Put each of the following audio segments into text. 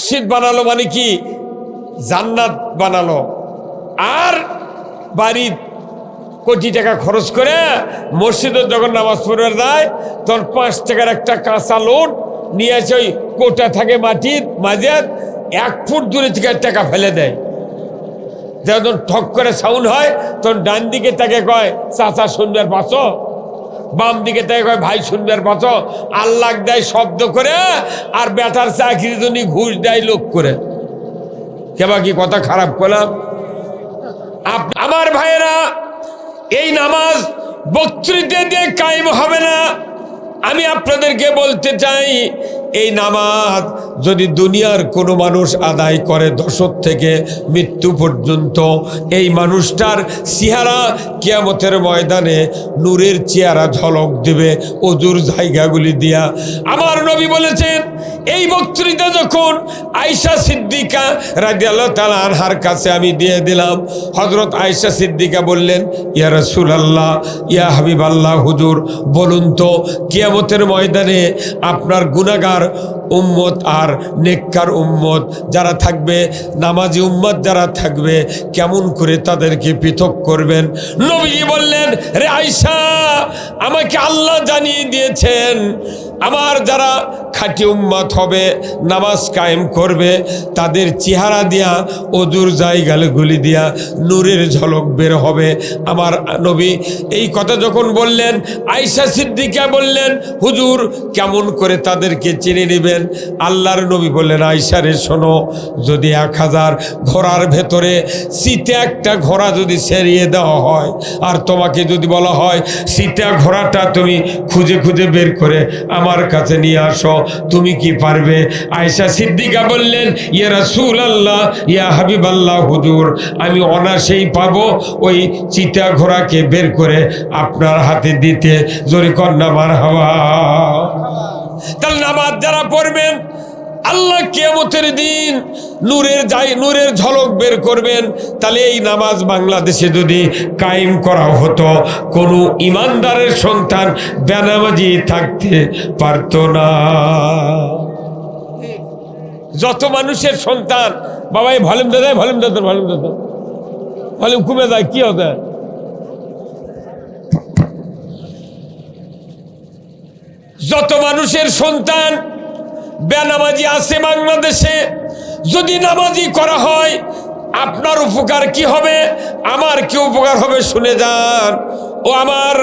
মসজিদ বানালো মানে কি জান্নাত বানালো। আর বাড়ি কোটি টাকা খরচ করে মসজিদে যখন নামাজ পড়বে যায় তখন 5 টাকার একটা কাঁচা লোট নিয়ে এসে ওই কোটা থাকে মাটির মাঝে 1 ফুট দূরে থেকে টাকা ফেলে দেয়। যখন ঠক করে সাউন্ড হয় তখন ডান দিকে তাকে কয় চাচা শুনবার পাচ্ছ, বাম দিকে তাকে কয় ভাই শুনবার পাচ্ছ। আল্লাহ দেয় শব্দ করে আর বেটার চাকরির জন্য ঘুষ দেয় লোক করে। কেবা কি কথা খারাপ করলাম? আমার ভাইয়েরা, এই নামাজ বক্তৃতা দিয়ে কায়েম হবে না। আমি আপনাদেরকে বলতে চাই, এই নামাজ যদি দুনিয়ার কোনো মানুষ আদায় করে দশক থেকে মৃত্যু পর্যন্ত, এই মানুষটার চেহারা কিয়ামতের ময়দানে নূরের চেহারা ঝলক দেবে অজুর জায়গাগুলি দিয়া। আমার নবী বলেছেন, এই বক্তৃতা যখন আয়েশা সিদ্দিকা রাদিয়াল্লাহু তাআলা আনহার কাছে আমি দিয়ে দিলাম, হযরত আয়েশা সিদ্দিকা বললেন, ইয়া রাসূলুল্লাহ, ইয়া হাবিবাল্লাহ, হুজুর বলুন তো কিয়ামতের ময়দানে আপনার গুনাহগার উম্মত আর নেককার উম্মত যারা থাকবে, নামাজি উম্মত যারা থাকবে, কেমন করে তাদেরকে পৃথক করবেন? নবীজি বললেন, রে আয়েশা, আমাকে আল্লাহ জানিয়ে দিয়েছেন আমার যারা খাঁটি উম্মত হবে, নামাজ কায়েম করবে, তাদের চেহারা দিয়া অজুর জায়গাগুলি দিয়া নূরের ঝলক বের হবে। আমার নবী এই কথা যখন বললেন, আয়েশা সিদ্দিকা বললেন, হুজুর কেমন করে তাদেরকে চিনে নেবেন? আল্লাহর নবী বললেন, আয়েশা রে শোনো, যদি 1000 ঘোড়ার ভেতরে সিটে একটা ঘোড়া যদি সেরিয়ে দেওয়া হয় আর তোমাকে যদি বলা হয় সিটা ঘোড়াটা তুমি খুঁজে খুঁজে বের করে আমার কাছে নিয়ে আসো, তুমি কি পারবে? আয়েশা সিদ্দিকা বললেন, ইয়া রাসূলুল্লাহ, ইয়া হাবিবাল্লাহ, হুজুর আমি অনায়াসেই পাবো ওই চিতা ঘোড়াকে বের করে আপনার হাতে দিতে। জোরে কন্যা মারহাবা। তাহলে নামাজ যারা পড়বেন, আল্লাহ কিয়ামতের দিন নূরের ঝলক বের করবেন। তাহলে এই নামাজ বাংলাদেশে যদি কায়েম করা হতো, কোনো ইমানদারের সন্তান বেনামাজি থাকতে পারত না। যত মানুষের সন্তান, বাবা এই ভলিউম দাদা, ভলিউম দাদা, ভলিউম দাদা, ভলিউম কমে যায়, কি হতে? যত মানুষের সন্তান বেনামাজি আছে বাংলাদেশে, যদি নামাজি করা হয় আপনার উপকার কি হবে, আমার কি উপকার হবে শুনে যান। ও আমার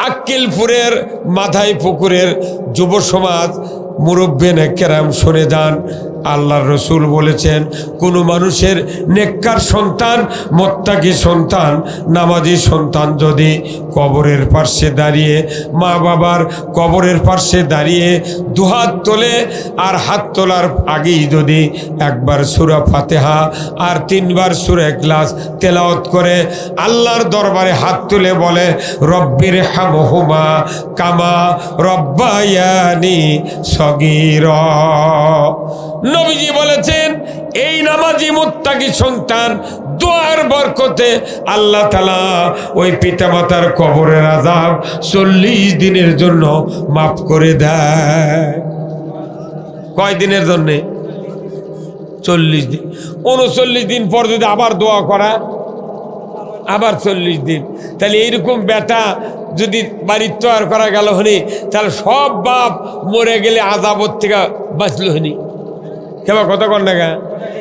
আক্কেলপুরের মাথায় পুকুরের যুব সমাজ, মুরব্বিনে কেরাম শুনে যান। আল্লাহর রসুল বলেছেন, কোনো মানুষের নেককার সন্তান, মুত্তাকি সন্তান, নামাজি সন্তান যদি কবরের পাশে দাঁড়িয়ে, মা বাবার কবরের পাশে দাঁড়িয়ে দুহাত তোলে আর হাত তোলার আগেই যদি একবার সূরা ফাতিহা আর 3 বার সূরা ইখলাস তেলাওয়াত করে আল্লাহর দরবারে হাত তুলে বলে, রব্বির হামহুমা কামা রব্বায়ানি সগীরা। নবীজি বলেছেন, এই নামাজি মুত্তাকি সন্তান দোয়ার বরকতে আল্লাহ তাআলা ওই পিতামাতার কবরের আযাব 40 দিনের জন্য মাফ করে দেয়। কয় দিনের জন্য? 40 দিন। 39 দিন পর যদি আবার দোয়া করা, আবার 40 দিন। তাহলে এইরকম বেটা যদি বাড়ির তৈরি করা গেল হনি, তাহলে সব বাপ মরে গেলে আযাবত থেকে বাঁচল হনি। কেবা কথা কর না গা?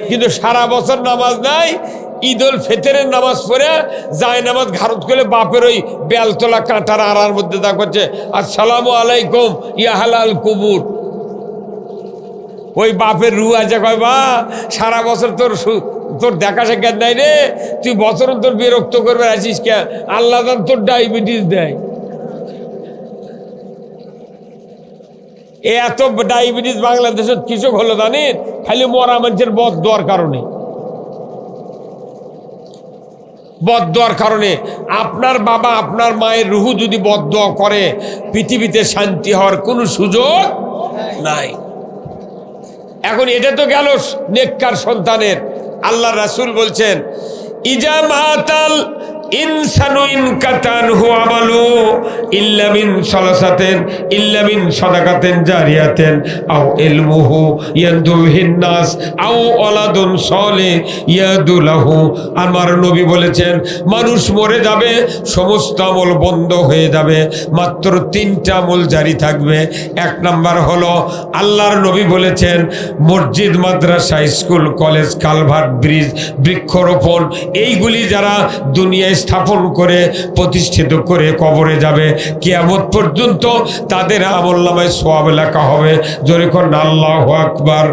কিন্তু সারা বছর নামাজ নাই, ঈদুল ফিতরের নামাজ পড়ে যায় নামাজ ঘারত করে বাপের ওই বেলতলা কাঁটার আড়ার মধ্যে তা করছে, আসসালামু আলাইকুম ইয়া হালাল কুবুর। ওই বাপের রু আছে, কয় বা সারা বছর তোর দেখা সাক্ষাৎ নাই রে, তুই বছর তোর বিরক্ত করবে আসিস কে? আল্লাহ তোর ডায়াবেটিস দেয়। এত ডায়াবেটিস বাংলাদেশের কৃষক হলো জানেন, খালি মরা মানুষের বদদোয়ার কারণে। বদদোয়ার কারণে আপনার বাবা আপনার মায়ের রুহু যদি বদদোয়া করে, পৃথিবীতে শান্তি হওয়ার কোনো সুযোগ নাই। এখন এটা তো গেল নেককার সন্তানের। আল্লাহ রাসূল বলছেন, ইজা মাতাল ইনসানু ইনকাতান হু আমালু ইল্লা মিন সালাসাতিন ইল্লা মিন সাদাকাতিন জারিয়াতিন আও ইলমুহু ইয়ানদুহিন নাস আও ওয়ালাদুন সালিহ ইয়াদুলাহু। আমার নবী বলেছেন মানুষ মরে যাবে, সমস্ত আমল বন্ধ হয়ে যাবে, মাত্র তিনটা আমল জারি থাকবে। এক নাম্বার হলো আল্লাহর নবী বলেছেন মসজিদ, মাদ্রাসা, স্কুল, কলেজ, কালভার্ট, ব্রিজ, বৃক্ষরোপণ, এইগুলি যারা দুনিয়ায় স্থাপন করে প্রতিষ্ঠিত করে কবরে যাবে, কিয়ামত পর্যন্ত তাদের আমলনামায় সওয়াব লেখা হবে। জোরে কোন আল্লাহু আকবার।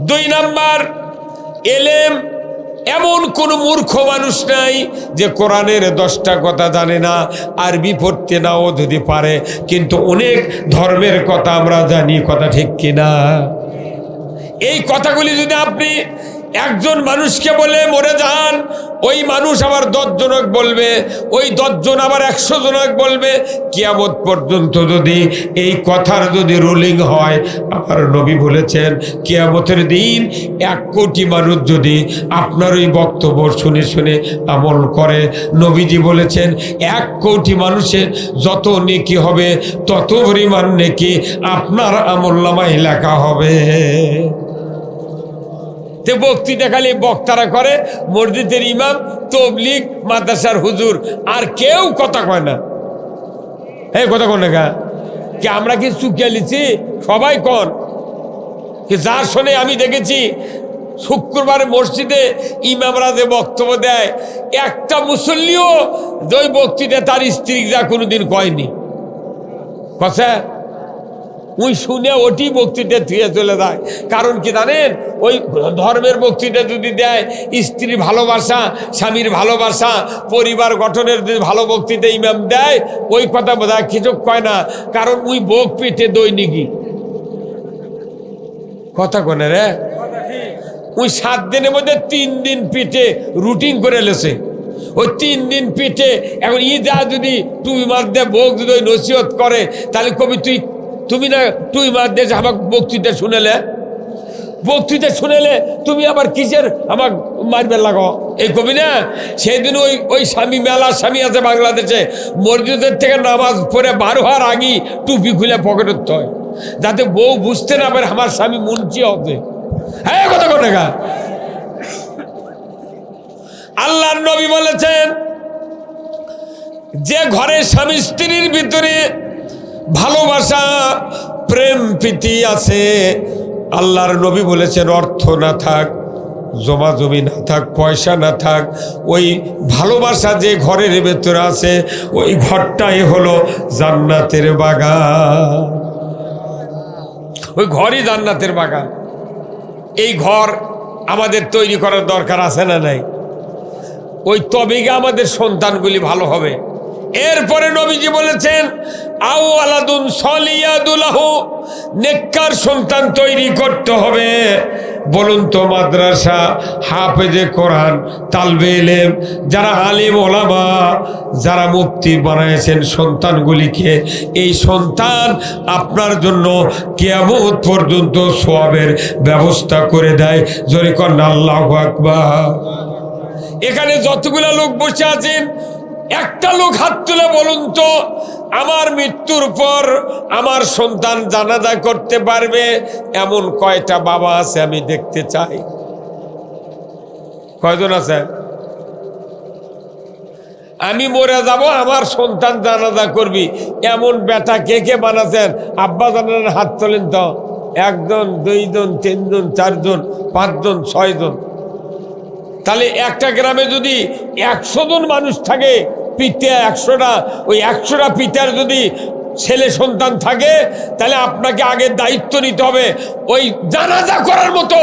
দুই নাম্বার, এলেম। এমন কোন মূর্খ মানুষ নাই যে কোরআনের 10টা কথা জানে না, আরবি পড়তে নাও যদি পারে, কিন্তু অনেক ধর্মের কথা আমরা জানি। কথা ঠিক কিনা? এই কথাগুলি যদি আপনি একজন মানুষকে বলে মরে যান, ওই মানুষ আবার 10 জনক বলবে, ওই 10 জন আবার 100 জনক বলবে। কিয়ামত পর্যন্ত যদি এই কথার যদি রুলিং হয়, আমার নবী বলেছেন কিয়ামতের দিন 1 কোটি মানুষ যদি আপনার ওই বক্তব্য শুনে শুনে আমল করে, নবীজি বলেছেন 1 কোটি মানুষের যত নেকি হবে তত পরিমাণ নেকি আপনার আমলনামায় লেখা হবে। তে বক্তৃতা খালি বক্তারা করে, মসজিদের ইমাম, তবলিগ, মাদ্রাসার হুজুর, আর কেউ কথা কয় না। এই কথা কন না কি? আমরা কি চুকিয়ে লিছি? সবাই কন কি? যার শোনে আমি দেখেছি শুক্রবার মসজিদে ইমামরা যে বক্তব্য দেয়, একটা মুসল্লিও ওই বক্তৃতা তার স্ত্রী যা কোনোদিন কয়নি কথা। ওই শুনে ওটি বক্তৃতা ধুয়ে চলে যায়। কারণ কি জানেন? ওই ধর্মের বক্তৃতা যদি দেয়, স্ত্রীর ভালোবাসা, স্বামীর ভালোবাসা, পরিবার গঠনের যদি ভালো বক্তৃতা ইমাম দেয়, ওই কথা বোধহয় কিছু কয় না। কারণ ওই বোক পিঠে দৈনিকই কথা কনে রে। ওই 7 দিনের মধ্যে 3 দিন পিঠে রুটিন করে লেছে। ওই 3 দিন পিঠে এখন ঈদা যদি তুই মার দে বোক যদি ওই নসিহত করে, তাহলে কবি তুমি না তুই মার দে আমার বক্তৃতা শুনেলে, বক্তৃতা শুনেলে তুমি আবার কিসের আমার মারবে লাগো, এই কবি না? সেই দিন ওই স্বামী, মেলা স্বামী আছে বাংলাদেশে, মসজিদের থেকে নামাজ পড়ে বার হওয়ার আগেই টুপি খুলে পকেটে হয়, যাতে বউ বুঝতে না পারে আমার স্বামী মুন্সি হবে। হ্যাঁ কথা কথা গা। আল্লাহর নবী বলেছেন যে ঘরে স্বামী স্ত্রীর ভিতরে ভালোবাসা, প্রেম, প্রীতি আছে, আল্লাহর নবী বলেছেন অর্থ না থাক, জমা জমি না থাক, পয়সা না থাক, ওই ভালোবাসা যে ঘরের ভেতরে আছে ওই ঘরটাই হলো জান্নাতের বাগান। ওই ঘরই জান্নাতের বাগান। এই ঘর আমাদের তৈরি করার দরকার আছে না নাই? ওই তবেই আমাদের সন্তানগুলি ভালো হবে। এরপরে নবীজি বলেছেন আও আলাদুন সলিয়াদুলাহু, নেককার সন্তান তৈরি করতে হবে। বলুন তো, মাদ্রাসা, হাফেজে কোরআন, তালবে ইলম, যারা আলিম ওলামা, যারা মুফতি বানাইছেন সন্তানগুলিকে, এই সন্তান আপনার জন্য কিয়ামত পর্যন্ত সওয়াবের ব্যবস্থা করে দেয়। জোরে কর আল্লাহু আকবার। এখানে যতগুলা লোক বসে আছেন, একটা লোক হাত তুলে বলুন তো, আমার মৃত্যুর পর আমার সন্তান জানাজা করতে পারবে এমন কয়টা বাবা আছে আমি দেখতে চাই? কয়জন আছে? আমি মরে যাব, আমার সন্তান জানাজা করবি এমন বেটা কে কে বানাচ্ছেন? আব্বা জানান হাত তোলেন তো। 1 জন, 2 জন, 3 জন, 4 জন, 5 জন, 6 জন। তাহলে একটা গ্রামে যদি 100 জন মানুষ থাকে, পিতা 100টা, ওই 100টা পিতার যদি ছেলে সন্তান থাকে, তাহলে আপনাকে আগে দায়িত্ব নিতে হবে ওই জানাজা করার মতো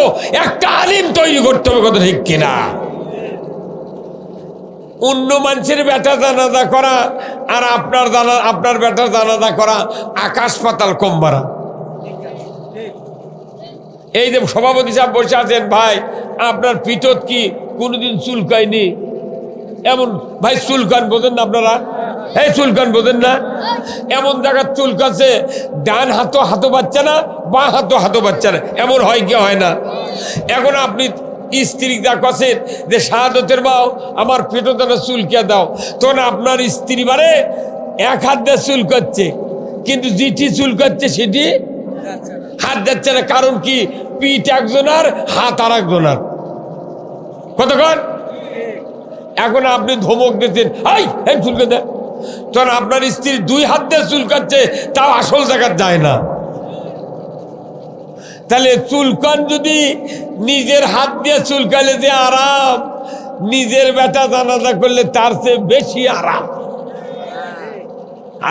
একটা আলিম তৈরি করতে হবে। কথা ঠিক কিনা? অন্য মানুষের বেটা জানাজা করা আর আপনার বেটার জানাজা করা আকাশ পাতাল কম বাড়া। এই যে সভাপতি সাহেব বসে আছেন, ভাই আপনার পিঠত কি কোনোদিন চুলকায়নি? এমন ভাই চুলকান বোঝেন না আপনারা? এই চুলকান বোঝেন না? এমন জায়গার চুলকাছে, ডান হাতও পাচ্ছে না, বাঁ হাতও পাচ্ছে না, এমন হয় কি হয় না? এখন আপনি স্ত্রী যা কছেন যে শাহাদতের বাও আমার পেটে চুলকে দাও, তখন আপনার স্ত্রী বারে এক হাত দিয়ে চুল করছে, কিন্তু যেটি চুল করছে সেটি হাত যাচ্ছে না। কারণ কি? পিঠ একজনের, হাত আর একজনের। কতক্ষণ? এখন আপনি ধমক দিচ্ছেন, এই চুলকে দেয়, তখন আপনার স্ত্রী দুই হাত দিয়ে চুল কাটছে, তাও আসল জায়গা যায় না। তাহলে চুলকান যদি নিজের হাত দিয়ে চুলকালে যে আরাম, নিজের বেটা জানাজা করলে তার চেয়ে বেশি আরাম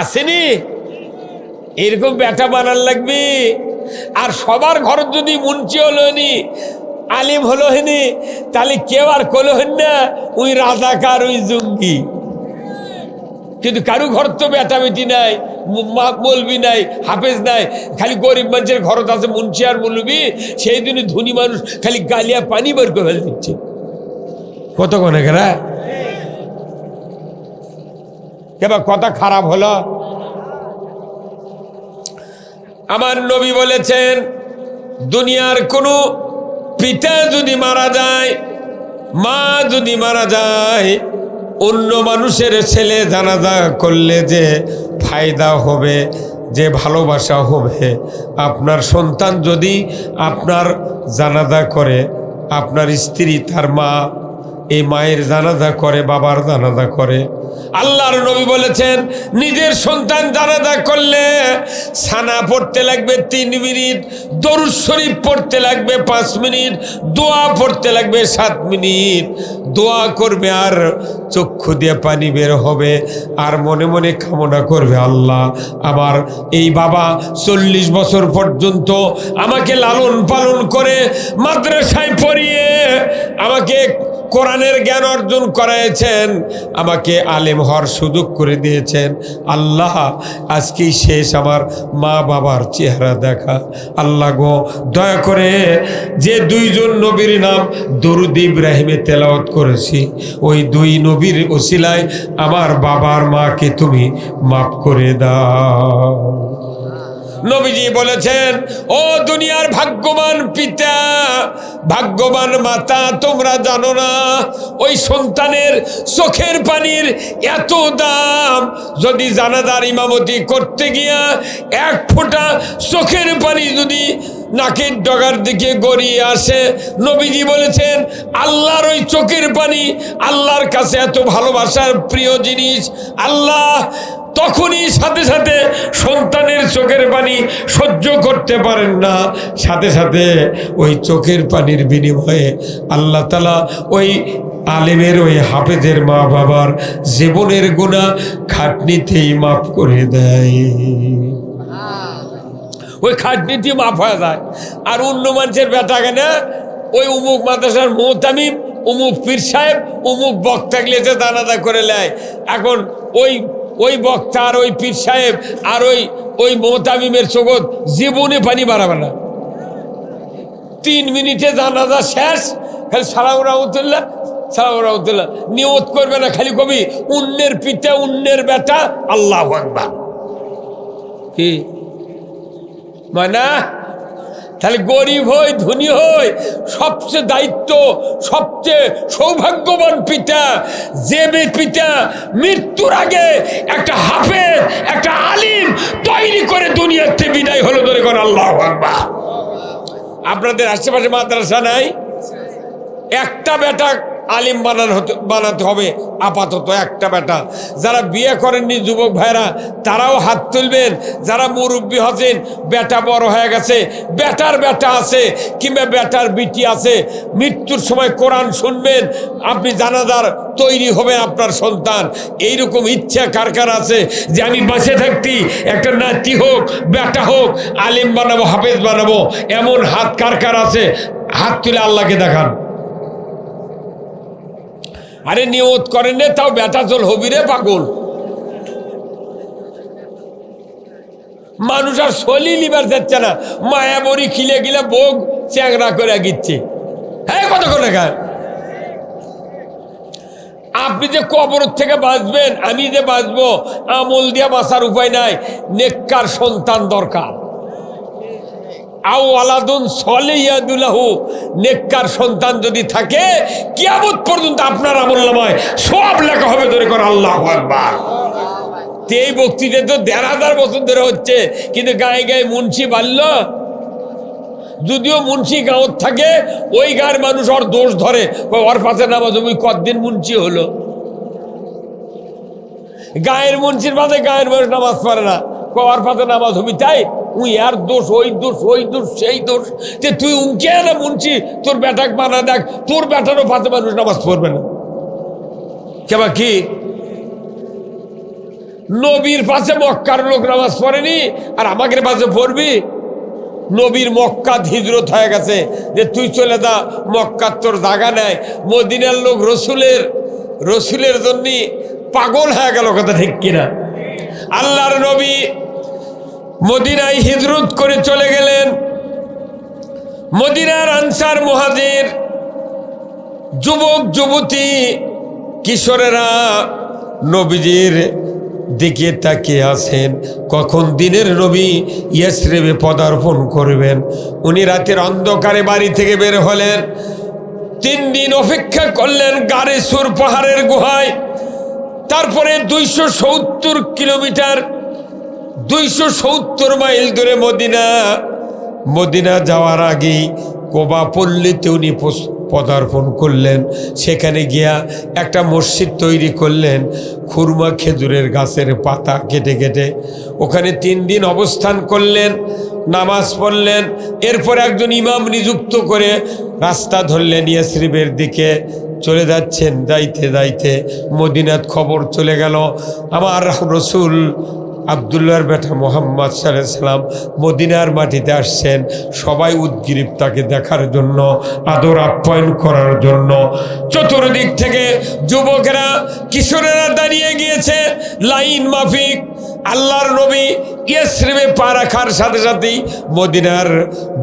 আসেনি? এরকম বেটা বানার লাগবে। আর সবার ঘর যদি মুন্সি হলো নি, আলিম হলো হেনি, তাহলে কেউ আর কলো হেন না ওই রাজাকার, ওই জঙ্গি। কিন্তু কারু ঘর তো বেটা বেটি নাই, মৌলবি নাই, হাফেজ নাই, খালি গরিব মানুষের ঘরত আছে মুন্সি আর মৌলবি। সেই দিনে ধনী মানুষ খালি গালিয়া পানি বের করে ফেলে দিচ্ছে। কত কোনে গেরা এবার কথা খারাপ হলো। আমার নবী বলেছেন, দুনিয়ার কোনো পিতা যদি মারা যায়, মা যদি মারা যায়, অন্য মানুষের ছেলে জানাজা করলে যে ফায়দা হবে, যে ভালোবাসা হবে, আপনার সন্তান যদি আপনার জানাজা করে, আপনার স্ত্রী তার মা এই মায়ের জানাজা করে, বাবার জানাজা করে, আল্লাহর নবী বলেছেন নিজের সন্তান জানাজা করলে সানা পড়তে লাগবে 3 মিনিট, দরুদ শরীফ পড়তে লাগবে 5 মিনিট, দোয়া পড়তে লাগবে 7 মিনিট। দোয়া করবে আর চক্ষু দিয়ে পানি বের হবে, আর মনে মনে কামনা করবে, আল্লাহ আমার এই বাবা 40 বছর পর্যন্ত আমাকে লালন পালন করে মাদ্রাসায় পড়িয়ে আমাকে কোরআনের জ্ঞান অর্জন করাইছেন, আমাকে আলেম হওয়ার সুযোগ করে দিয়েছেন। আল্লাহ আজকেই শেষ আমার মা বাবার চেহারা দেখা। আল্লাহ গো দয়া করে যে 2 জন নবীর নাম দরুদ ইব্রাহিমে তেলাওয়াত করেছি, ওই 2 নবীর ওসিলায় আমার বাবার মাকে তুমি মাফ করে দাও। নবীজি বলেছেন, ও দুনিয়ার ভাগ্যবান পিতা, ভাগ্যবান মাতা, তোমরা জানো না ওই সন্তানের চোখের পানির এত দাম। যদি জানাজার ইমামতি করতে গিয়া 1 ফোঁটা চোখের পানি যদি নাকের ডগার দিকে গড়িয়ে আসে, নবীজি বলেছেন আল্লাহর ওই চোখের পানি আল্লাহর কাছে এত ভালোবাসার প্রিয় জিনিস। আল্লাহ তখনই সাথে সাথে সন্তানের চোখের পানি সহ্য করতে পারেন না, সাথে সাথে ওই চোখের পানির বিনিময়ে আল্লাহ তাআলা ওই আলেমের, ওই হাফেজের মা বাবার জীবনের গুনাহ খাটনিতেই মাফ করে দেয়। ওই খাটনিতে মাফ হয়ে যায়। আর অন্য মানুষের বেটা কেনা ওই উমুক মাদ্রাসার মোহতামিম, উমুক পীর সাহেব, উমুক বক্তা গেলেছে জানাজা করে নেয়। এখন ওই বক্তা আর ওই পীর সাহেব আর ওই মোহতামিমের চোখত জীবনে পানি বাড়াবে না। 3 মিনিটে জানাজা শেষ, খালি সালাম রাহমাতুল্লাহ, সালাম রাহমাতুল্লাহ নিয়ত করবে না, খালি কবি অন্যের পিতা অন্যের বেটা আল্লাহু আকবার। কি মানে? তাহলে গরিব হই ধনী হই, সবচেয়ে দায়িত্ব, সবচেয়ে সৌভাগ্যবান পিতা যে পিতা মৃত্যুর আগে একটা হাফেজ, একটা আলিম তৈরি করে দুনিয়াতে বিদায় হলো। ধরে কোন আল্লাহু আকবার। আপনাদের আশেপাশে মাদ্রাসা নাই? একটা বেটা আলিম বানাতে হবে আপাতত, একটা বেটা। যারা বিয়ে করেননি যুবক ভাইরা তারাও হাত তুলবেন। যারা মুরব্বী হচ্ছেন, বেটা বড় হয়ে গেছে, বেটার বেটা আছে কিংবা বেটার বিটি আছে, মৃত্যুর সময় কোরআন শুনবেন, আপনি জানাজার তৈরি হবে আপনার সন্তান। এইরকম ইচ্ছা কার কার আছে যে আমি বাঁচে থাকতি একটা নাতি হোক, বেটা হোক, আলিম বানাবো, হাফেজ বানাবো, এমন হাত কার কার আছে? হাত তুলে আল্লাহকে দেখান। আরে নিয়ত করেন রে, তাও বেটা চল হবি রে পাগল। মানুষ আর সলি লিবার যাচ্ছে না, মায়া বড়ি খিলে গিলে বোগ চ্যাংরা করে গিচ্ছে। হ্যাঁ কতক্ষণ খায়? আপনি যে কবর থেকে বাঁচবেন, আমি যে বাঁচবো, আমল দিয়ে বাঁচার উপায় নাই, নেককার সন্তান দরকার। আও ওয়ালাদুন সলিয়াদুলাহু, নেককার সন্তান যদি থাকে কিয়ামত পর্যন্ত আপনার আমলনামায় সব লেখা হবে। ধরে কর আল্লাহু আকবার। এই বক্তৃতা তো ১,৫০০ বছর ধরে হচ্ছে, কিন্তু গায়ে গায়ে মুন্সি বাড়ল। যদিও মুন্সি গাঁৱত থাকে, ওই গাঁয়ের মানুষ ওর দোষ ধরে, ওর পাশে নামাজ ওই কতদিন মুন্সি হলো। গায়ের মুন্সির পাশে গায়ের মানুষ নামাজ পড়ে না, ওর পাশে নামাজ হবি তাই উই আর দোষ, ওই দোষ, ওই দোষ, সেই দোষ। যে তুই উনকে না মুন্সি, তোর বেটাক মানা দেখ, তোর বেটারও পাশে মানুষ নামাজ পড়বে না। কেবা কি নবীর পাশে মক্কার লোক নামাজ পড়েনি আর আমাদের পাশে পড়বি? নবীর মক্কাত হিজরত হয়ে গেছে, যে তুই চলে যা, মক্কার তোর জায়গা নেয়। মদিনার লোক রসুলের জন্য পাগল হয়ে গেল, কথা ঠিক কিনা? আল্লাহর নবী মদিনায় হিজরত করে চলে গেলেন। মদিনার আনসার মুহাজির, যুবক যুবতী, কিশোরেরা নবীজির দিকে তাকিয়ে আছেন, কখন দিনের নবী ইয়াসরিবে পদার্পণ করবেন। উনি রাতের অন্ধকারে বাড়ি থেকে বের হলেন। 3 দিন অপেক্ষা করলেন গারে সুর পাহাড়ের গুহায়। তারপরে 270 কিলোমিটার, 270 মাইল দূরে মদিনা যাওয়ার আগেই কোবা পল্লীতে উনি পদার্পণ করলেন। সেখানে গিয়া একটা মসজিদ তৈরি করলেন, খুরমা খেজুরের গাছের পাতা কেটে কেটে। ওখানে 3 দিন অবস্থান করলেন, নামাজ পড়লেন। এরপর একজন ইমাম নিযুক্ত করে রাস্তা ধরলেন, ইয়াসরিবের দিকে চলে যাচ্ছেন। যাইতে যাইতে মদিনাত খবর চলে গেল, আমার রসুল আবদুল্লাহর বেটা মোহাম্মদ সাল্লাল্লাহু আলাইহি সাল্লাম মদিনার মাটিতে আসছেন। সবাই উদ্গ্রীব তাকে দেখার জন্য, আদর আপ্যায়ন করার জন্য। চতুর্দিক থেকে যুবকেরা, কিশোরেরা দাঁড়িয়ে গিয়েছে লাইন মাফিক। আল্লাহর নবী ইয়াসরিবে পা রাখার সাথে সাথেই মদিনার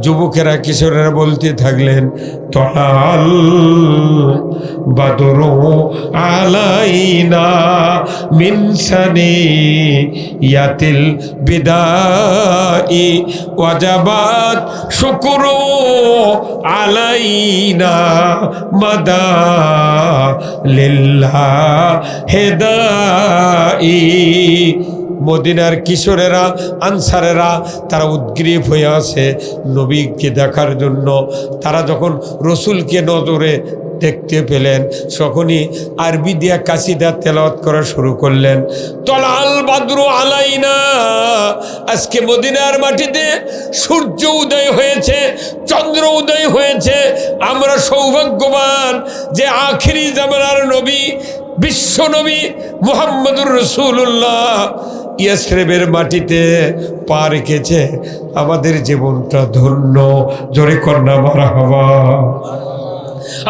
যুবকেরা, কিশোরেরা বলতে থাকলেন, তলাল বাদরু আলাইনা মিন সানিয়াতিল বিদাই ওয়াজাবাত শুকরু আলাইনা মাদা লিল্লাহ হেদাই। মদিনার কিশোরেরা, আনসারেরা, তারা উদ্গ্রীব হয়ে আছে নবীকে দেখার জন্য। তারা যখন রসুলকে নজরে দেখতে পেলেন, তখনই আরবি দিয়া কাসিদা তেলাওয়াত করা শুরু করলেন। তলাল বাদরু আলাইনা, আজকে মদিনার মাটিতে সূর্য উদয় হয়েছে, চন্দ্র উদয় হয়েছে। আমরা সৌভাগ্যবান যে আখিরি জামানার নবী, বিশ্ব নবী মুহাম্মদুর রাসূলুল্লাহ ইয়াসরিবের মাটিতে পা রেখেছে। আমাদের জীবনটা ধন্য। জোরে কন্যা মারহাবা।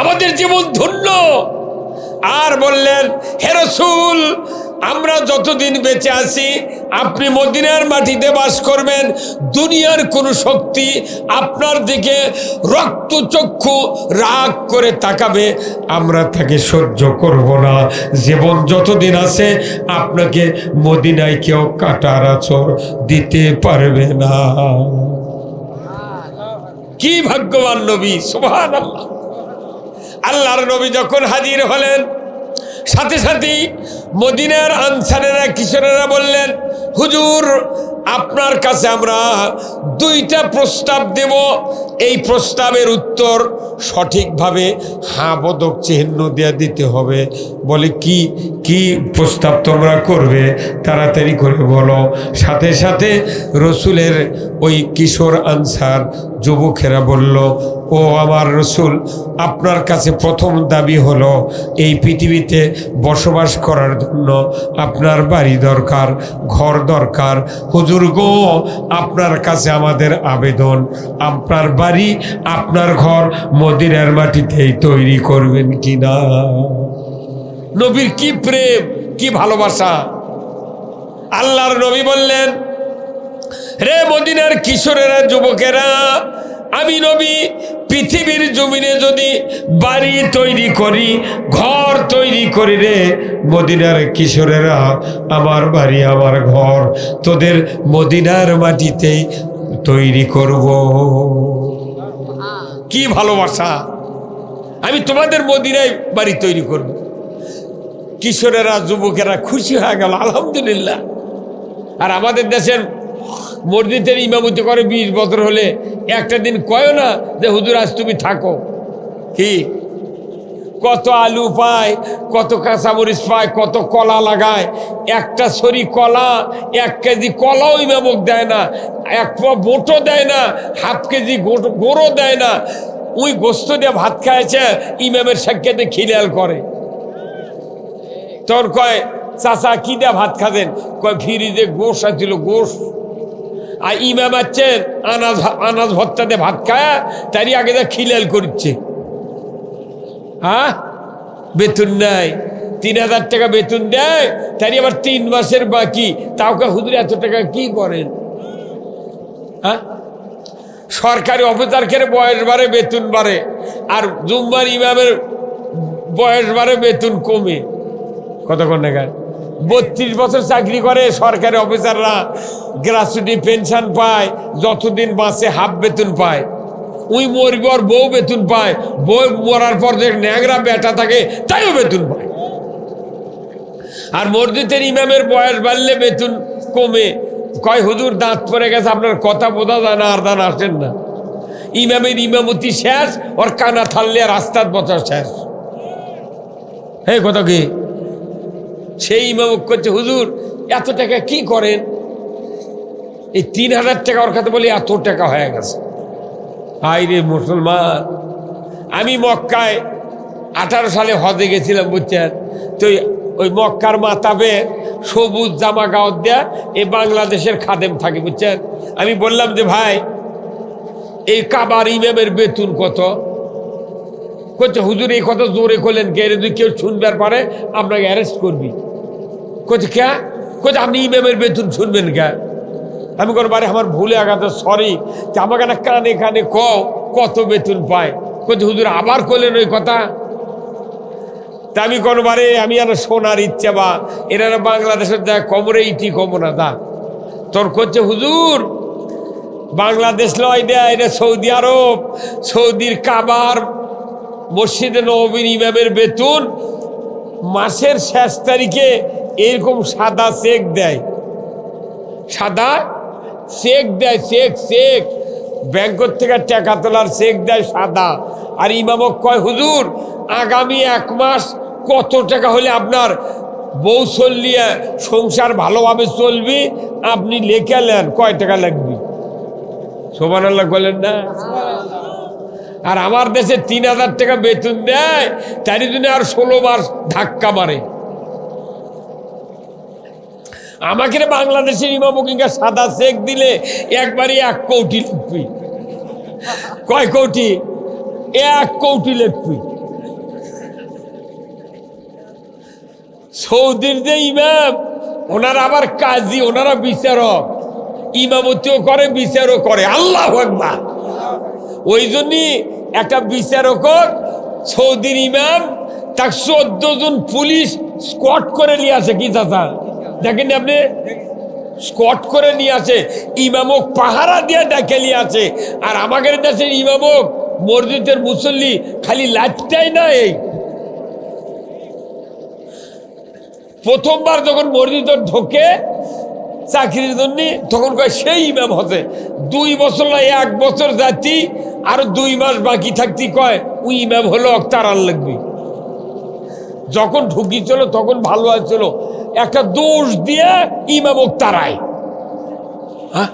আমাদের জীবন ধন্য। আর বললেন, হে রাসূল, আমরা যতদিন বেঁচে আছি আপনি মদিনার মাটিতে বাস করবেন। দুনিয়ার কোনো শক্তি আপনার দিকে রক্তচক্ষু রাগ করে তাকাবে, আমরা তাকে সহ্য করব না। জীবন যতদিন আছে আপনাকে মদিনায় কেউ কাটার আঁচড় দিতে পারবে না। কি ভাগ্যবান নবী! সুবহানাল্লাহ। আল্লাহর নবী যখন হাজির হলেন, সাথে সাথেই মদিনার আনসারেরা, কিশোরেরা বললেন, হুজুর, আপনার কাছে আমরা 2টা প্রস্তাব দেব। এই প্রস্তাবের উত্তর সঠিকভাবে হাঁ বোধক চিহ্ন দিয়ে দিতে হবে। বলে, কি কি প্রস্তাব তোমরা করবে? তাড়াতাড়ি করে বলো। সাথে সাথে রসুলের ওই কিশোর আনসার যুবকেরা বলল, ও আমার রসুল, আপনার কাছে প্রথম দাবি হলো এই পৃথিবীতে বসবাস করার জন্য আপনার বাড়ি দরকার, ঘর দরকার। হুজুর গো, আপনার কাছে আমাদের আবেদন, আপনার বাড়ি, আপনার ঘর মদিনার মাটিতেই তৈরি করবেন কিনা? নবীর কি প্রেম, কি ভালোবাসা! আল্লাহর নবী বললেন, রে মদিনার কিশোরেরা, যুবকেরা, আমি নবী পৃথিবীর জমিনে যদি বাড়ি তৈরি করি, ঘর তৈরি করি, রে মদিনার কিশোরেরা, আমার বাড়ি, আমার ঘর তোদের মদিনার মাটিতেই তৈরি করব। কি ভালোবাসা! আমি তোমাদের মদিনায় বাড়ি তৈরি করব। কিশোরেরা যুবকেরা খুশি হয়ে গেল, আলহামদুলিল্লাহ। আর আমাদের দেশের মসজিদের ইমামতি করে 20 বছর হলে একটা দিন কয় না যে হুজুর আজ তুমি থাকো। কি কত আলু পায়, কত কাঁচামরিচ পায়, কত কলা লাগায়। একটা ছড়ি কলা, 1 কেজি কলাও ইমামক দেয় না, 1 পোয়া বোটও দেয় না, ½ কেজি গোড়ও দেয় না। ওই গোস্ত দিয়ে ভাত খাইছে, ইমামের সাক্ষাতে খিলাল করে। তোর কয় চাচা কি দিয়ে ভাত খাবেন? কয় ফ্রিজে গোশ আছিল, গোশ। আর ইমাম আছেন আনাজ ভত্তা দিয়ে ভাত খায়, তারই আগে যা খিলাল করছে। হ্যাঁ, বেতন নাই, 3000 টাকা বেতন দেয়, তারই আবার 3 মাসের বাকি। তাও কে হুজুর এত টাকা কি করেন? হ্যাঁ, সরকারি অফিসারকে বয়স বাড়ে বেতন বাড়ে, আর জুম্মার ইমামের বয়স বাড়ে বেতন কমে। কতক্ষণ টাকায় 32 বছর চাকরি করে সরকারি অফিসাররা, গ্র্যাচুইটি পেনশন পায়, যতদিন বাঁচে হাফ বেতন পায়। ওই মরবর বউ বেতন পায়, বউ মরার পর যে ন্যাংরা বেটা থাকে তাইও বেতন পায়। আর মসজিদের ইমামের বয়স বাড়লে বেতন কমে। কয় হুজুর দাঁত পড়ে গেছে, আপনার কথা বোঝা যায় না, আর দান আসেন না। ইমামের ইমামতি শেষ, ওর কানা থাললে রাস্তার বছর শেষ। হ্যাঁ, কথা কি? সেই ইমাম করছে হুজুর এত টাকা কি করেন? এই 3000 টাকা ওর কাছে বলি এত টাকা হয়ে গেছে। হাই রে মুসলমান, আমি মক্কায় 18 সালে হজে গেছিলাম, বুঝছেন তো? ওই মক্কার মাতাবে সবুজ জামা গাওয়ার দেয়া এই বাংলাদেশের খাদেম থাকে, বুঝছেন? আমি বললাম যে ভাই এই কাবার ইমামের বেতন কত? করছে হুজুর এই কথা জোরে করলেন কে? যদি কেউ শুনবার পারে আপনাকে অ্যারেস্ট করবি। করছে কে? করছে আপনি ইমামের বেতন শুনবেন কে? আমি কোনো বারে আমার ভুলে আঘাতে সরি, আমাকে না কানে কানে কত বেতন পায়। করছে হুজুর আবার করলেন ওই কথা। তা আমি কোনোবারে আমি আর শোনার ইচ্ছা, বা এরা বাংলাদেশের যা কমরে ইটি কমনা দা তোর করছে হুজুর বাংলাদেশ লয় দেয়, এটা সৌদি আরব। সৌদির কাবার মসজিদে নববীর ইমামের বেতন মাসের শেষ তারিখে এরকম সাদা চেক দেয়, সাদা চেক দেয়, চেক ব্যাংকের থেকে টাকা তোলার চেক দেয় সাদা। আর ইমামক কয় হুজুর আগামী 1 মাস কত টাকা হলে আপনার বউ চললিয়ে সংসার ভালোভাবে চলবি, আপনি লেখে নেন কয় টাকা লাগবে। সুবহানাল্লাহ বলেন না? আর আমার দেশে 3000 টাকা বেতন দেয়, তারই জন্য আর 16 মাস ধাক্কা মারে। আমাকে বাংলাদেশের ইমামকিকে সাদা চেক দিলে একবারই 1 কোটি লিখবি। কয় কোটি? 1 কোটি লিখবি। সৌদির যে ইমাম, ওনারা আবার কাজী, ওনারা বিচারক, ইমামতিও করে বিচারও করে। আল্লাহু আকবার। ওই জন্যই একটা বিচারক সৌদির ইমাম, তার 14 জন পুলিশ স্কট করে নিয়ে আসে। কি চাচা দেখেন আপনি? স্কট করে নিয়ে আসে, ইমামক পাহারা দিয়ে ডেকে নিয়ে আসে। আর আমাদের দেশের ইমামক মসজিদের মুসল্লি খালি লাইটটাই না, এই প্রথমবার যখন মসজিদে ঢোকে চাকরির জন্য, তখন কয় সেই ইমাম হচ্ছে। 2 বছর না 1 বছর যাচ্ছি, আর 2 মাস বাকি থাকতি কয় ওই ইমাম হলো তারার লাগবে। যখন ঢুকিয়েছিল তখন ভালো হয়েছিল, একটা দোষ দিয়ে ইমামক তারায়। হ্যাঁ,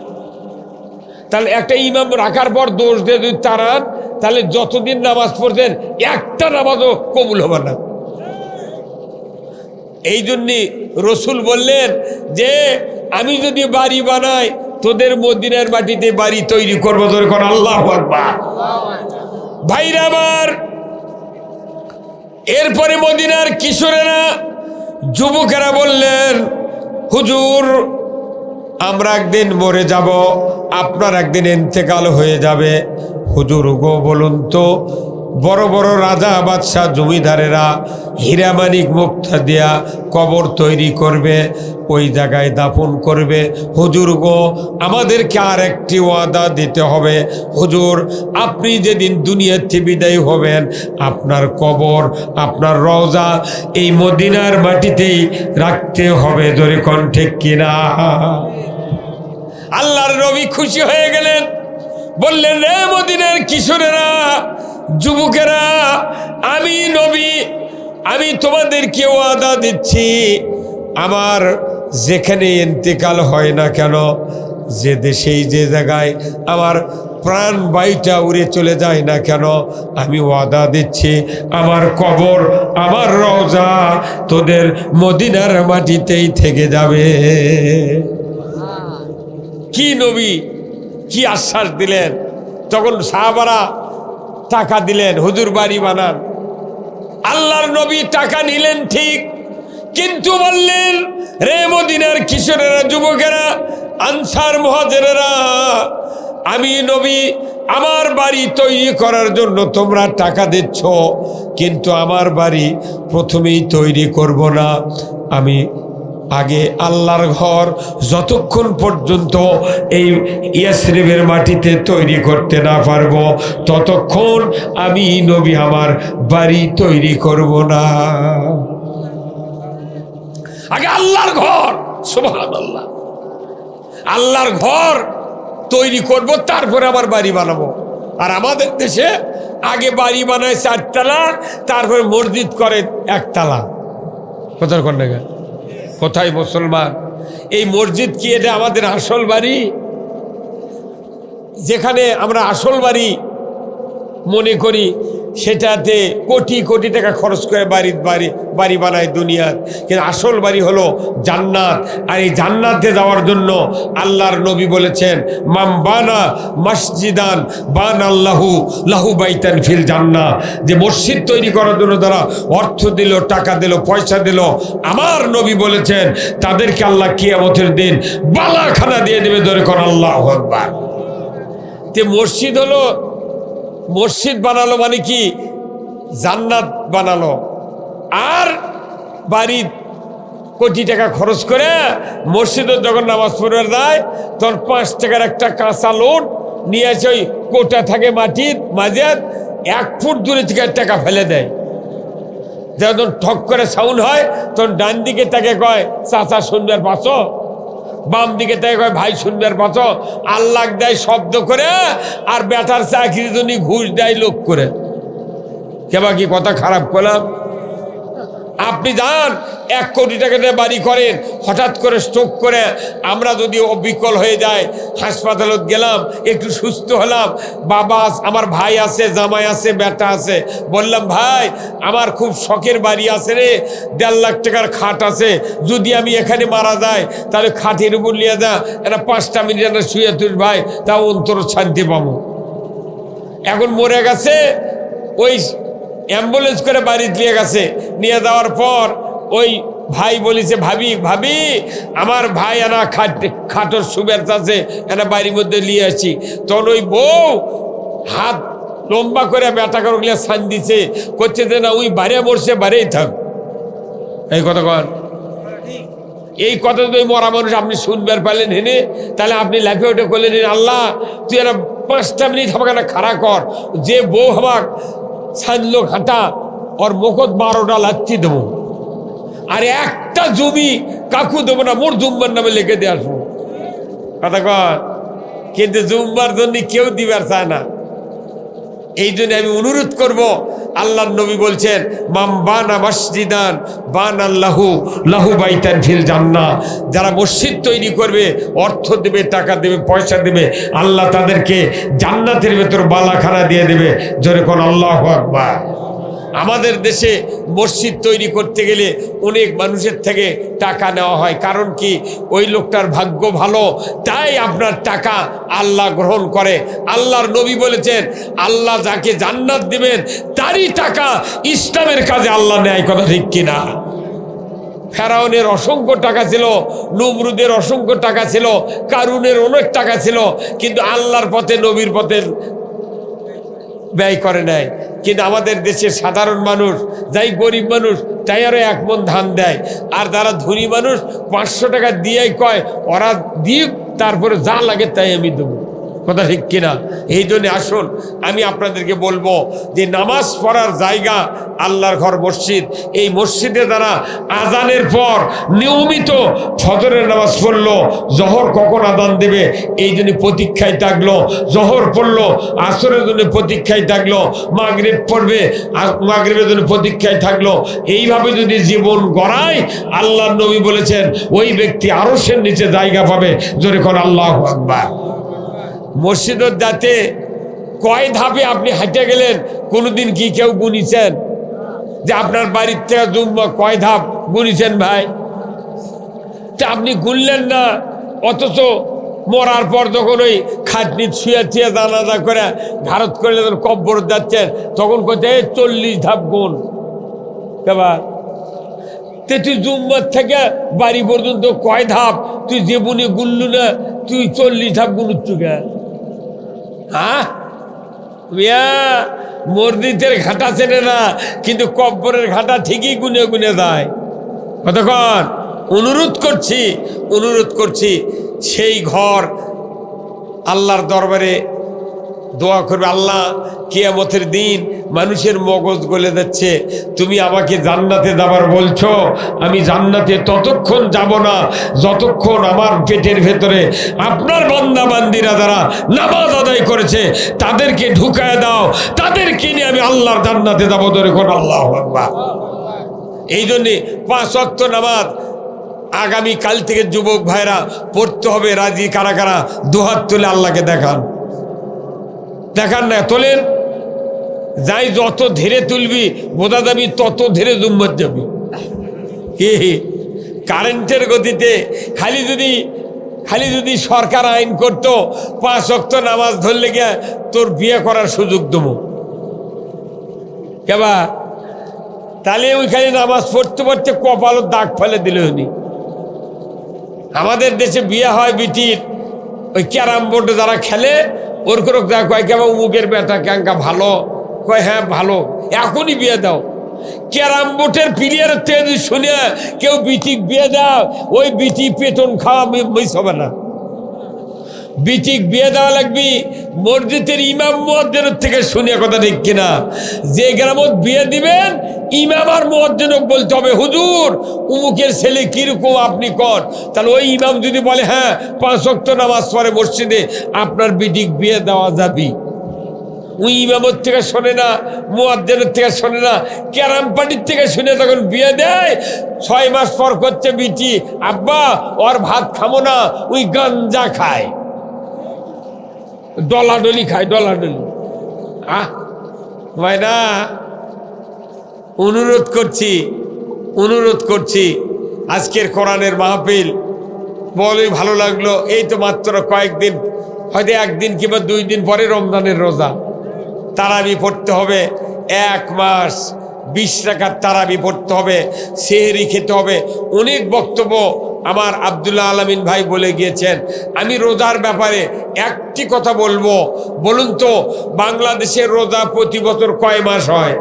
তাহলে একটা ইমাম রাখার পর দোষ দিয়ে যদি তারান, তাহলে যতদিন নামাজ পড়ছেন একটা নামাজও কবুল হবে না। এই জন্যে রসুল বললেন যে আমি যদি বাড়ি বানাই, তোদের মদিনার মাটিতে বাড়ি তৈরি করবো। তোর কোন আল্লাহু আকবার। ভাইরা আমার, এরপরে মদিনার কিশোরেরা যুবকেরা বললেন হুজুর আমরা একদিন মরে যাব, আপনার একদিন ইন্তেকাল হয়ে যাবে। হুজুর গো বলুন তো বড় বড় রাজা বাদশাহ জমিদারেরা হীরামানিক মুক্তা দিয়া কবর তৈরি করবে, ওই জায়গায় দাফন করবে। হুজুর গো, আমাদেরকে আর একটি ওয়াদা দিতে হবে। হুজুর, আপনি যেদিন দুনিয়াতে বিদায় হবেন, আপনার কবর, আপনার রওজা এই মদিনার মাটিতেই রাখতে হবে। জোরে কণ্ঠে কিনা? আল্লাহর নবী খুশি হয়ে গেলেন, বললেন, রে মদিনার কিশোরেরা, যুবকেরা, আমি নবী, আমি তোমাদেরকে ওয়াদা দিচ্ছি, আমার যেখানে ইন্তেকাল হয় না কেন, যে দেশেই যে জায়গায় আমার প্রাণ বায়ুটা উড়ে চলে যায় না কেন, আমি ওয়াদা দিচ্ছি আমার কবর, আমার রওজা তোদের মদিনার মাটিতেই থেকে যাবে। কি নবী, কি আশ্বাস দিলেন! তখন সাহাবারা টাকা দিলেন, হুজুর বাড়ি বানান। আল্লাহর নবী টাকা নিলেন ঠিক, কিন্তু বললেন, রে মদিনার কিশোরেরা, যুবকেরা, আনসার মুহাজিরেরা, আমি নবী আমার বাড়ি তৈরি করার জন্য তোমরা টাকা দিচ্ছ, কিন্তু আমার বাড়ি প্রথমেই তৈরি করব না। আমি আগে আল্লাহর ঘর যতক্ষণ পর্যন্ত এই ইয়াসরিবের মাটিতে তৈরি করতে না পারবো, ততক্ষণ আমি নবী আমার বাড়ি তৈরি করব না। আগে আল্লাহর ঘর, সুবহানাল্লাহ, আল্লাহর ঘর তৈরি করব, তারপরে আবার বাড়ি বানাবো। আর আমাদের দেশে আগে বাড়ি বানায় 4 তলা, তারপরে মসজিদ করে 1 তলা। কোথায় কোন জায়গায়, কোথায় মুসলমান? এই মসজিদ কি এটা আমাদের আসল বাড়ি? যেখানে আমরা আসল বাড়ি মনে করি, সেটাতে কোটি কোটি টাকা খরচ করে বাড়ি বানায় দুনিয়ার, কিন্তু আসল বাড়ি হলো জান্নাত। আর এই জান্নাতে যাওয়ার জন্য আল্লাহর নবী বলেছেন, মাম বানা মসজিদান বান আল্লাহু লাহু বাইতান ফিল জান্নাহ, যে মসজিদ তৈরি করার জন্য তারা অর্থ দিল, টাকা দিল, পয়সা দিল, আমার নবী বলেছেন তাদেরকে আল্লাহ কিয়ামতের দিন বালাখানা দিয়ে দেবে। ধরে কর আল্লাহু আকবার। তে মসজিদ হলো, মসজিদ বানালো মানে কি? জান্নাত বানালো। আর বাড়ি কোটি টাকা খরচ করে মসজিদে যখন নামাজ পড়বে যায়, তখন 5 টাকার একটা কাঁচা লোট নিয়ে এসে ওই কোটা থাকে মাটির মাঝে 1 ফুট দূরে থেকে টাকা ফেলে দেয়। যখন ঠক করে সাউন্ড হয়, তখন ডান দিকে তাকে কয়, চাচা শুনবার পাচ্ছ? বাম দিকে তাকে কয়, ভাই শুনবার পাচ্ছ? আল্লাহ দেয় শব্দ করে, আর বেটার চাকরির জন্য ঘুষ দেয় লোক করে। কেবা কি কথা খারাপ করলাম? আপনি যান 1 কোটি টাকা দিয়ে বাড়ি করেন, হঠাৎ করে স্ট্রোক করে আমরা যদি অবিকল হয়ে যায়, হাসপাতালত গেলাম, একটু সুস্থ হলাম, বাবা আমার ভাই আছে, জামাই আছে, বেটা আছে, বললাম ভাই আমার খুব শখের বাড়ি আছে রে, 1.5 লাখ টাকার খাট আছে, যদি আমি এখানে মারা যায় তাহলে খাটের উপর নিয়ে যা, এটা 5টা মিনিট শুয়ে তুই ভাই, তাও অন্তর শান্তি পাবো। এখন মরে গেছে, ওই অ্যাম্বুলেন্স করে বাড়িতে নিয়ে গেছে, নিয়ে যাওয়ার পর ওই ভাই বলেছে, ভাবি আমার ভাই এনা খাটোর শুভেচ্ছা আছে, এনা বাড়ির মধ্যে নিয়ে আসি। তখন ওই বউ হাত লম্বা করে বেটা করে সান দিছে, করছে যে না ওই বাড়িয়ে মরছে, বাড়িয়েই থাক। এই কথা কন, এই কথা যদি ওই মরা মানুষ আপনি শুনবার পারলেন হেনে, তাহলে আপনি লাফে উঠে করলেন, আল্লাহ তুই এরা 5টা মিনিট আমাকে না খাড়া কর, যে বউ আমাক ছাড়লো ঘাটা, ওর মুখত 12টা লাচ্ছি দেবো, আর একটা জমি কাকু দেবো না, মোর জুম্বার নামে লিখে দিয়ে আসবো। কথা কর, কিন্তু জুম্বার জন্য কেউ দিবার চায় না। এই জন্য আমি অনুরোধ করব, আল্লাহর নবী বলছেন, মাম বানা মসজিদান বান আল্লাহু লাহু বাইতান ফিল জান্নাহ, যারা মসজিদ তৈরি করবে, অর্থ দেবে, টাকা দেবে, পয়সা দেবে, আল্লাহ তাদেরকে জান্নাতের ভেতর বালাখানা দিয়ে দেবে। জোরে কোন আল্লাহু আকবার। আমাদের দেশে মসজিদ তৈরি করতে গেলে অনেক মানুষের থেকে টাকা নেওয়া হয়, কারণ কি? ওই লোকটার ভাগ্য ভালো, তাই আপনার টাকা আল্লাহ গ্রহণ করে। আল্লাহর নবী বলেছেন, আল্লাহ যাকে জান্নাত দিবেন তারই টাকা ইসলামের কাজে আল্লাহ নেয়। কথা ঠিক কিনা? ফেরাউনের অসংখ্য টাকা ছিল, নমরুদের অসংখ্য টাকা ছিল, কারুনের অনেক টাকা ছিল, কিন্তু আল্লাহর পথে, নবীর পথে ব্যয় করে নেয়। কিন্তু আমাদের দেশের সাধারণ মানুষ, যাই গরিব মানুষ, তাই আরও 1 মণ ধান দেয়। আর যারা ধনী মানুষ 500 টাকা দিয়েই কয় ওরা দিক, তারপরে যা লাগে তাই আমি দেবো। কথা ঠিক কিনা? এই জন্যে আসুন, আমি আপনাদেরকে বলবো যে নামাজ পড়ার জায়গা আল্লাহর ঘর মসজিদ। এই মসজিদে দ্বারা আজানের পর নিয়মিত ফজরের নামাজ পড়লো, জহর কখন আজান দেবে এই জন্য প্রতীক্ষায় থাকলো, জহর পড়লো, আসরের জন্য প্রতীক্ষায় থাকলো, মাগরিব পড়বে, মাগরিবের জন্য প্রতীক্ষায় থাকলো। এইভাবে যদি জীবন গড়ায়, আল্লাহর নবী বলেছেন ওই ব্যক্তি আরশের নিচে জায়গা পাবে। জোরে করে আল্লাহু আকবার। মসজিদের যাতে কয় ধাপে আপনি হাঁটে গেলেন কোনোদিন কি কেউ গুনিছেন? যে আপনার বাড়ির থেকে জুম্মা কয় ধাপ গুনিছেন ভাই? তা আপনি গুনলেন না, অথচ মরার পর যখন ওই খাটনি ছুঁয়ে ছুঁয়ে জানাজা করে ঘারত করে যখন কব্বর যাচ্ছেন, তখন কোথায় 40 ধাপ গুণ। এবার তুই জুম্মার থেকে বাড়ি পর্যন্ত কয় ধাপ তুই জীবনে গুনলু না, তুই 40 ধাপ গুনুচ্ছুকে? হ্যাঁ মিয়া, মসজিদের ঘাটা চেনে না, কিন্তু কব্বরের ঘাটা ঠিকই গুনে গুনে যায়। কতক্ষণ অনুরোধ করছি সেই ঘর আল্লাহর দরবারে দোয়া করবে, আল্লাহ কিয়ামতের দিন মানুষের মগজ গলে যাচ্ছে, তুমি আমাকে জান্নাতে যাবার বলছো, আমি জান্নাতে ততক্ষণ যাব না যতক্ষণ আমার পেটের ভেতরে আপনার বান্দা বান্দিরা যারা নামাজ আদায় করেছে তাদেরকে ঢুকায় দাও, তাদেরকে নিয়ে আমি আল্লাহর জান্নাতে যাবো। ধরে কোন আল্লাহু আকবার। এই জন্যে 5 ওয়াক্ত নামাজ আগামী কাল থেকে যুবক ভাইরা পড়তে হবে। রাজি কারা কারা? দুহাত তুলে আল্লাহকে দেখান না, তোলেন। যাই যত ধীরে তুলবি বোঝা যাবি তত ধীরে জুম্মত যাবি। কারেন্টের গতিতে খালি যদি সরকার আইন করতো 5 ওয়াক্ত নামাজ ধরলে গিয়ে তোর বিয়ে করার সুযোগ দেবো কেবা, তাহলে ওইখানে নামাজ পড়তে পড়তে কপালের দাগ ফেলে দিল উনি। আমাদের দেশে বিয়ে হয় বিটির ওই ক্যারাম বোর্ডে যারা খেলে, ওর করে কয় কেবা উমুকের বেটা ক্যাঙ্কা ভালো, কয় হ্যাঁ ভালো, এখনই বিয়ে দাও। ক্যারাম বোর্ডের প্লেয়ারের থেকে যদি শুনে কেউ বিটিক বিয়ে দাও, ওই বিটি পেতন খাওয়া মিস হবে না। বিটিক বিয়ে দেওয়া লাগবি মসজিদের ইমাম মুয়াজ্জিনের থেকে শুনে। কথা ঠিক কিনা? যে গ্রামত বিয়ে দিবেন ইমাম আর মুয়াজ্জিনকে বলতে হবে, হুজুর উমুকের ছেলে কিরকম আপনি কর। তাহলে ওই ইমাম যদি বলে হ্যাঁ 5 ওয়াক্ত নামাজ পড়ে মসজিদে, আপনার বিটিক বিয়ে দেওয়া যাবে। ওই ইমামের থেকে শোনে না, মুয়াজ্জিনের থেকে শোনে না, ক্যারাম পার্টির থেকে শুনে তখন বিয়ে দেয়। 6 মাস পর করছে বিটি, আব্বা ওর ভাত খাবো না, ওই গাঞ্জা খায়, ডলাডলি খায়, ডলাডলি। ভাই না, অনুরোধ করছি আজকের কোরআনের মাহফিল বলে ভালো লাগলো। এই তো মাত্র কয়েকদিন, হয়তো 1 দিন কিংবা 2 দিন পরে রমজানের রোজা, তারাবি পড়তে হবে। 1 মাস 20 রাকাত তারাবি পড়তে হবে, সেহরি খেতে হবে। অনেক বক্তব্য আমার আব্দুল্লাহ আলামিন ভাই বলে গিয়েছেন। আমি রোজার ব্যাপারে একটি কথা বলবো, বলুন তো বাংলাদেশের রোজা প্রতি বছর কয় মাস হয়?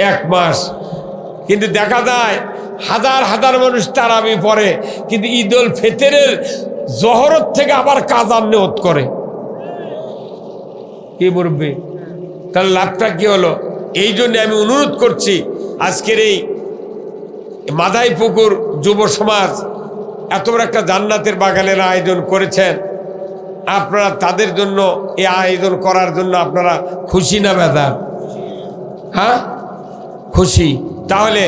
1 মাস। কিন্তু দেখা যায় হাজার হাজার মানুষ তারাবি পড়ে, কিন্তু ঈদুল ফিতরের জহরত থেকে আবার কাজার নিয়ত করে। কি বলবে? তাহলে লাভটা কি হলো? এই জন্য আমি অনুরোধ করছি, আজকের এই মাদাইপুকুর যুব সমাজ এত বড় একটা জান্নাতের বাগানের আয়োজন করেছেন, আপনারা তাদের জন্য এই আয়োজন করার জন্য আপনারা খুশি না বেজার? হ্যাঁ খুশি। তাহলে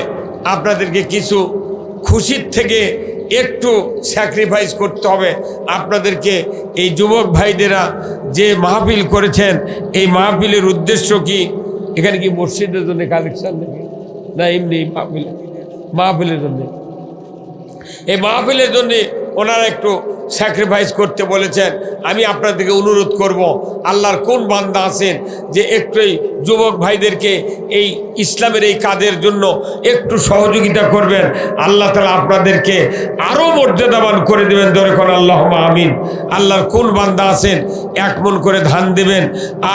আপনাদেরকে কিছু খুশির থেকে একটু স্যাক্রিফাইস করতে হবে। আপনাদেরকে এই যুবক ভাইদেরা যে মাহফিল করেছেন, এই মাহফিলের উদ্দেশ্য কি? এখানে কি মসজিদের জন্য কালেকশন নাকি না এমনি মাহফিলের জন্য? এই মাহফিলের জন্য ওনারা একটু স্যাক্রিফাইস করতে বলেছেন। আমি আপনাদেরকে অনুরোধ করব, আল্লাহর কোন বান্দা আছেন যে একটু যুবক ভাইদেরকে এই ইসলামের এই কাজের জন্য একটু সহযোগিতা করবেন, আল্লাহ তাআলা আপনাদেরকে আরও মর্যাদাবান করে দেবেন। ধরে কোন আল্লাহুম্মা আমিন। আল্লাহর কোন বান্দা আছেন 1 মণ করে ধান দেবেন,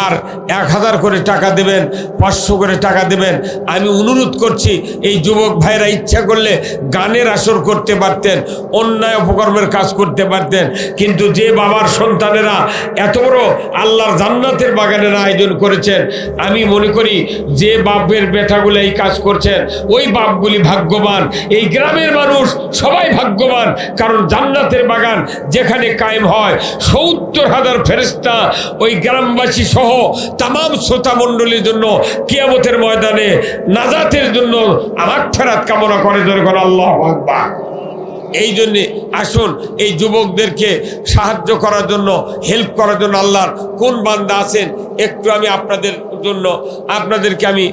আর 1000 করে টাকা দেবেন, 500 করে টাকা দেবেন। আমি অনুরোধ করছি, এই যুবক ভাইরা ইচ্ছা করলে গানের আসর করতে পারতেন, অন্যায় অপকর্মের কাজ করতে পারতেন, কিন্তু যে বাবার সন্তানেরা এত বড় আল্লাহর জান্নাতের বাগানের আয়োজন করেছেন, আমি মনে করি যে বাপের বেটাগুলো এই কাজ করছেন ওই বাপগুলি ভাগ্যবান। এই গ্রামের মানুষ সবাই ভাগ্যবান, কারণ জান্নাতের বাগান যেখানে কায়েম হয় 70,000 ফেরেশতা ওই গ্রামবাসী সহ তামাম শ্রোতা মণ্ডলীর জন্য কিয়ামতের ময়দানে নাজাতের জন্য মাগফিরাত কামনা করে। যখন আল্লাহু আকবার। এই জন্যে আসুন এই যুবকদেরকে সাহায্য করার জন্য, হেল্প করার জন্য আল্লাহর কোন বান্দা আছেন একটু আমি আপনাদেরকে আমি